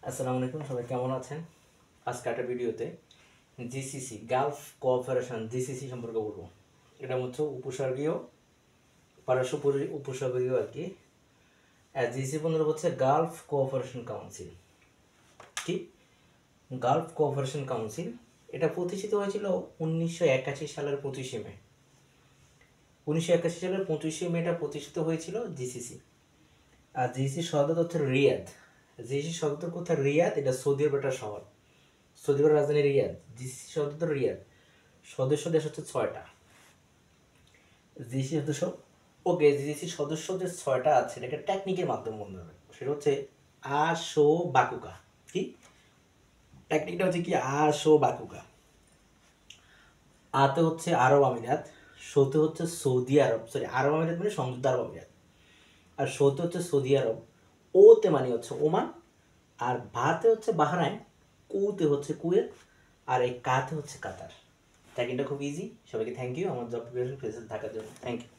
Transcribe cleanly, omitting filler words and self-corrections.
আসসালামু আলাইকুম, সবাই কেমন আছেন? আজকে একটা ভিডিওতে জিসিসি গালফ কোঅপারেশন জিসিসি সম্পর্কে বলবো। এটা হচ্ছে উপসাগরীয় পারস্য উপসাগরীয় আর কি। জিসিসি বন্ধুরা হচ্ছে গালফ কোঅপারেশন কাউন্সিল। কি গালফ কোঅপারেশন কাউন্সিল? এটা প্রতিষ্ঠিত হয়েছিল 1981 সালের 25শে মে। 1981 সালের 25শে মে এটা প্রতিষ্ঠিত হয়েছিল জিসিসি। আর জিসিসি সদর হচ্ছে রিয়াদ। জিসিসি সদর কোথায়? রিয়াদ। এটা সৌদি আরবের একটা শহর। সৌদি আরবের রাজধানী রিয়াদ। জিসিসি সদর রিয়াদ। সদস্য দেশ হচ্ছে 6টা। জিসিসি সদস্য ওকে জিসিসি সদস্য যে 6টা আছে এটাকে টেকনিকের মাধ্যমে বলতে হবে। সেটা হচ্ছে আশো বাকুকা। কি টেকনিকটা হচ্ছে কি? আশো বাকুকা। আতে হচ্ছে আরব আমিরাত, শোতে হচ্ছে সৌদি আরব, সরি আরব আমিরাত মানে সংযুক্ত আরব আমিরাত, আর শোতে হচ্ছে সৌদি আরব, ওতে মানে হচ্ছে ওমান, আর ভাতে হচ্ছে বাহরাইন, কুতে হচ্ছে কুয়েত, আর এই কাতে হচ্ছে কাতার। ট্যাগিংটা খুব ইজি। সবাইকে থ্যাংক ইউ আমার জব প্রিপারেশন ফেসে থাকার জন্য। Thank you.